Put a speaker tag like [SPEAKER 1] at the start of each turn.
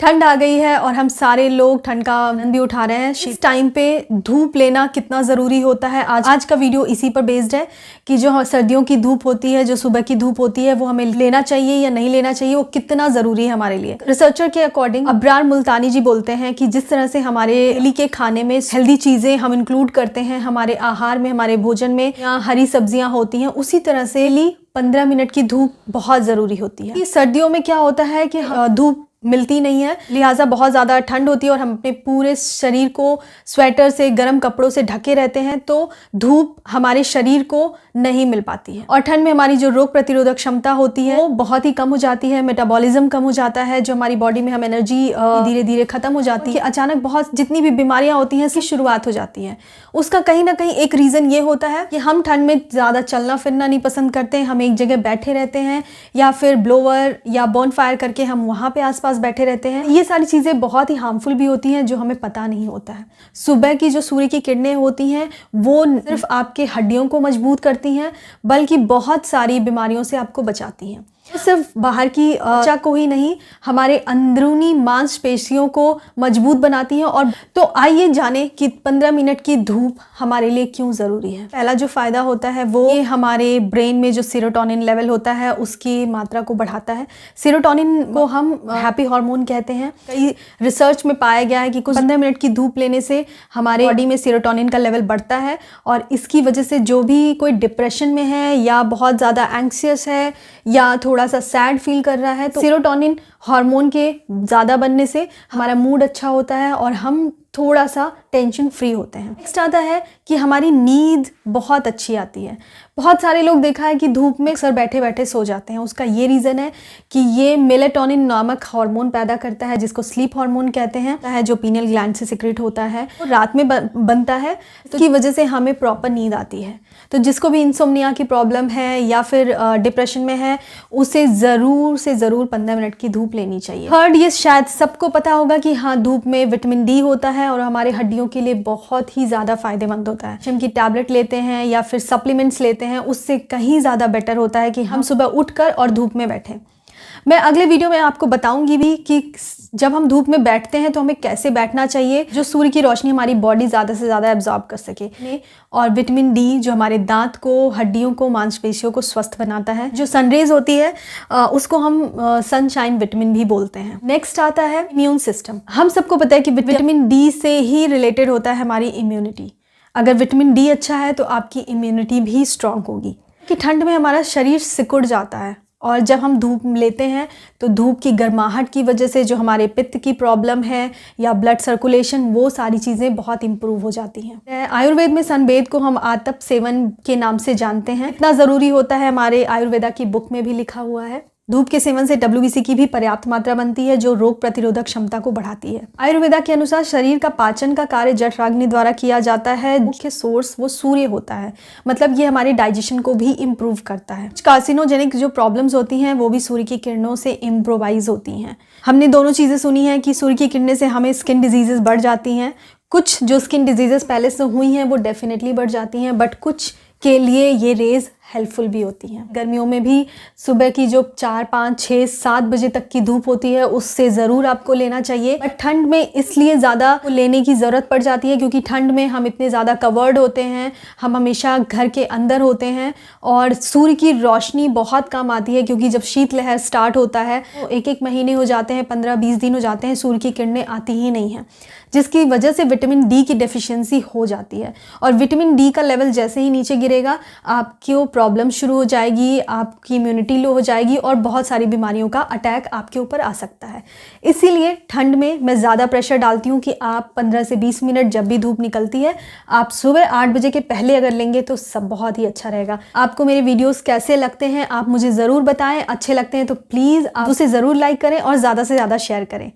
[SPEAKER 1] ठंड आ गई है और हम सारे लोग ठंड का आनंद भी उठा रहे हैं। इस टाइम पे धूप लेना कितना ज़रूरी होता है, आज का वीडियो इसी पर बेस्ड है कि जो सर्दियों की धूप होती है, जो सुबह की धूप होती है, वो हमें लेना चाहिए या नहीं लेना चाहिए, वो कितना ज़रूरी है हमारे लिए। रिसर्चर के अकॉर्डिंग अब्रार मुल्तानी जी बोलते हैं कि जिस तरह से हमारे डेली के खाने में हेल्दी चीज़ें हम इंक्लूड करते हैं, हमारे आहार में, हमारे भोजन में या हरी सब्जियाँ होती हैं, उसी तरह से 15 मिनट की धूप बहुत ज़रूरी होती है। सर्दियों में क्या होता है कि धूप मिलती नहीं है, लिहाजा बहुत ज़्यादा ठंड होती है और हम अपने पूरे शरीर को स्वेटर से, गर्म कपड़ों से ढके रहते हैं, तो धूप हमारे शरीर को नहीं मिल पाती है। और ठंड में हमारी जो रोग प्रतिरोधक क्षमता होती है वो बहुत ही कम हो जाती है, मेटाबॉलिज्म कम हो जाता है, जो हमारी बॉडी में हम एनर्जी धीरे धीरे ख़त्म हो जाती है। अचानक बहुत जितनी भी बीमारियाँ होती हैं, इसकी शुरुआत हो जाती है। उसका कहीं ना कहीं एक रीज़न ये होता है कि हम ठंड में ज़्यादा चलना फिरना नहीं पसंद करते, हम एक जगह बैठे रहते हैं या फिर ब्लोअर या बॉनफायर करके हम वहाँ पे आसपास बैठे रहते हैं। ये सारी चीज़ें बहुत ही हार्मफुल भी होती हैं, जो हमें पता नहीं होता है। सुबह की जो सूर्य की किरणें होती हैं वो सिर्फ आपके हड्डियों को मजबूत करती हैं, बल्कि बहुत सारी बीमारियों से आपको बचाती हैं। सिर्फ बाहर की त्वचा को ही नहीं, हमारे अंदरूनी मांसपेशियों को मजबूत बनाती हैं। और तो आइए जाने कि 15 मिनट की धूप हमारे लिए क्यों ज़रूरी है। पहला जो फ़ायदा होता है वो ये हमारे ब्रेन में जो सेरोटोनिन लेवल होता है उसकी मात्रा को बढ़ाता है। सेरोटोनिन को हम हैप्पी हार्मोन कहते हैं। कई रिसर्च में पाया गया है कि कुछ 15 मिनट की धूप लेने से हमारे बॉडी में सेरोटोनिन का लेवल बढ़ता है और इसकी वजह से जो भी कोई डिप्रेशन में है या बहुत ज़्यादा एंग्शियस है या थोड़ा सा सैड फील कर रहा है, तो सेरोटोनिन हार्मोन के ज़्यादा बनने से हमारा मूड अच्छा होता है और हम थोड़ा सा टेंशन फ्री होते हैं। नेक्स्ट आता है कि हमारी नींद बहुत अच्छी आती है। बहुत सारे लोग देखा है कि धूप में अक्सर बैठे बैठे सो जाते हैं। उसका ये रीज़न है कि ये मेलेटोनिन नामक हार्मोन पैदा करता है, जिसको स्लीप हार्मोन कहते हैं, जो पीनियल ग्लैंड से सिक्रेट होता है, तो रात में बनता है, तो की वजह से हमें प्रॉपर नींद आती है। तो जिसको भी इंसोम्निया की प्रॉब्लम है या फिर डिप्रेशन में है, उसे ज़रूर से ज़रूर 15 मिनट की धूप लेनी चाहिए। थर्ड, ये शायद सबको पता होगा कि हाँ, धूप में विटामिन डी होता है और हमारे हड्डियों के लिए बहुत ही ज़्यादा फ़ायदेमंद होता है। जिम की टैबलेट लेते हैं या फिर सप्लीमेंट्स लेते हैं, उससे कहीं ज़्यादा बेटर होता है कि हम सुबह उठकर और धूप में बैठें। मैं अगले वीडियो में आपको बताऊंगी भी कि जब हम धूप में बैठते हैं तो हमें कैसे बैठना चाहिए, जो सूर्य की रोशनी हमारी बॉडी ज़्यादा से ज़्यादा एब्जॉर्ब कर सके। और विटामिन डी जो हमारे दांत को, हड्डियों को, मांसपेशियों को स्वस्थ बनाता है। जो सनरेज होती है उसको हम सनशाइन विटामिन भी बोलते हैं। नेक्स्ट आता है इम्यून सिस्टम। हम सबको पता है कि विटामिन डी से ही रिलेटेड होता है हमारी इम्यूनिटी। अगर विटामिन डी अच्छा है तो आपकी इम्यूनिटी भी स्ट्रांग होगी। कि ठंड में हमारा शरीर सिकुड़ जाता है और जब हम धूप लेते हैं तो धूप की गर्माहट की वजह से जो हमारे पित्त की प्रॉब्लम है या ब्लड सर्कुलेशन, वो सारी चीज़ें बहुत इंप्रूव हो जाती हैं। आयुर्वेद में सनबेद को हम आतप सेवन के नाम से जानते हैं। इतना ज़रूरी होता है, हमारे आयुर्वेदा की बुक में भी लिखा हुआ है। धूप के सेवन से WBC की भी पर्याप्त मात्रा बनती है, जो रोग प्रतिरोधक क्षमता को बढ़ाती है। आयुर्वेदा के अनुसार शरीर का पाचन का कार्य जठराग्नि द्वारा किया जाता है। मुख्य सोर्स वो सूर्य होता है, मतलब ये हमारे डाइजेशन को भी इम्प्रूव करता है। कार्सिनोजेनिक जो प्रॉब्लम्स होती हैं वो भी सूर्य की किरणों से इम्प्रोवाइज होती हैं। हमने दोनों चीज़ें सुनी हैं कि सूर्य की किरणें से हमें स्किन डिजीजेस बढ़ जाती हैं। कुछ जो स्किन डिजीजेस पहले से हुई हैं वो डेफिनेटली बढ़ जाती हैं, बट कुछ के लिए ये रेज हेल्पफुल भी होती हैं। गर्मियों में भी सुबह की जो 4, 5, 6, 7 बजे तक की धूप होती है उससे ज़रूर आपको लेना चाहिए। बट ठंड में इसलिए ज़्यादा लेने की ज़रूरत पड़ जाती है क्योंकि ठंड में हम इतने ज़्यादा कवर्ड होते हैं, हम हमेशा घर के अंदर होते हैं और सूर्य की रोशनी बहुत कम आती है, क्योंकि जब शीतलहर स्टार्ट होता है तो 1-1 महीने हो जाते हैं, 15-20 दिन हो जाते हैं, सूर्य की किरणें आती ही नहीं हैं, जिसकी वजह से विटामिन डी की डेफिशिएंसी हो जाती है। और विटामिन डी का लेवल जैसे ही नीचे गिरेगा आपकी प्रॉब्लम शुरू हो जाएगी, आपकी इम्यूनिटी लो हो जाएगी और बहुत सारी बीमारियों का अटैक आपके ऊपर आ सकता है। इसीलिए ठंड में मैं ज़्यादा प्रेशर डालती हूँ कि आप 15 से 20 मिनट जब भी धूप निकलती है, आप सुबह 8 बजे के पहले अगर लेंगे तो सब बहुत ही अच्छा रहेगा। आपको मेरे वीडियोस कैसे लगते हैं आप मुझे ज़रूर बताएं। अच्छे लगते हैं तो प्लीज़ आप उसे ज़रूर लाइक करें और ज़्यादा से ज़्यादा शेयर करें।